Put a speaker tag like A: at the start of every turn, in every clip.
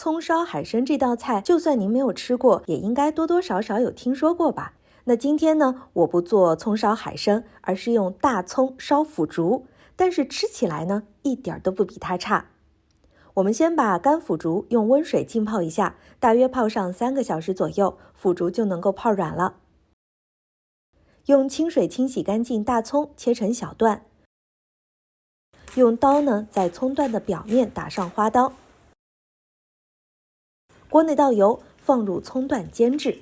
A: 葱烧海参这道菜，就算您没有吃过，也应该多多少少有听说过吧？那今天呢，我不做葱烧海参，而是用大葱烧腐竹，但是吃起来呢，一点都不比它差。我们先把干腐竹用温水浸泡一下，大约泡上3个小时左右，腐竹就能够泡软了。用清水清洗干净大葱，切成小段。用刀呢，在葱段的表面打上花刀。锅内倒油，放入葱段煎制。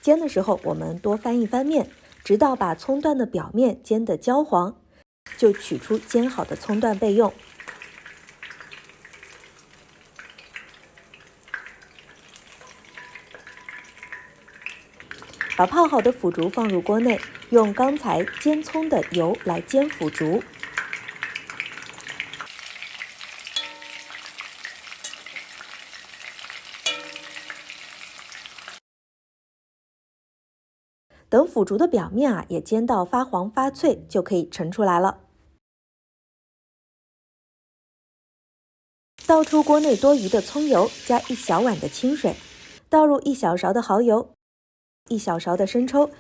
A: 煎的时候，我们多翻一翻面，直到把葱段的表面煎得焦黄，就取出煎好的葱段备用。把泡好的腐竹放入锅内，用刚才煎葱的油来煎腐竹。等腐竹的表面也煎到发黄发脆，就可以盛出来了。倒出锅内多余的葱油，加1小碗的清水，倒入1小勺的蚝油，1小勺的生抽，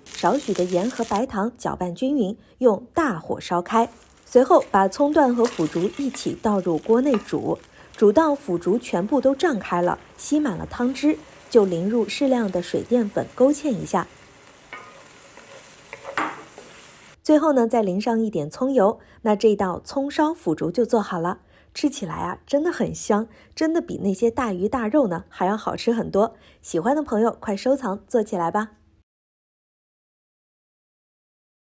A: 少许的盐和白糖，搅拌均匀，用大火烧开。随后把葱段和腐竹一起倒入锅内煮，煮到腐竹全部都胀开了，吸满了汤汁，就淋入适量的水淀粉勾芡一下。最后呢，再淋上一点葱油，那这道葱烧腐竹就做好了。吃起来真的很香，真的比那些大鱼大肉呢还要好吃很多。喜欢的朋友快收藏，做起来吧。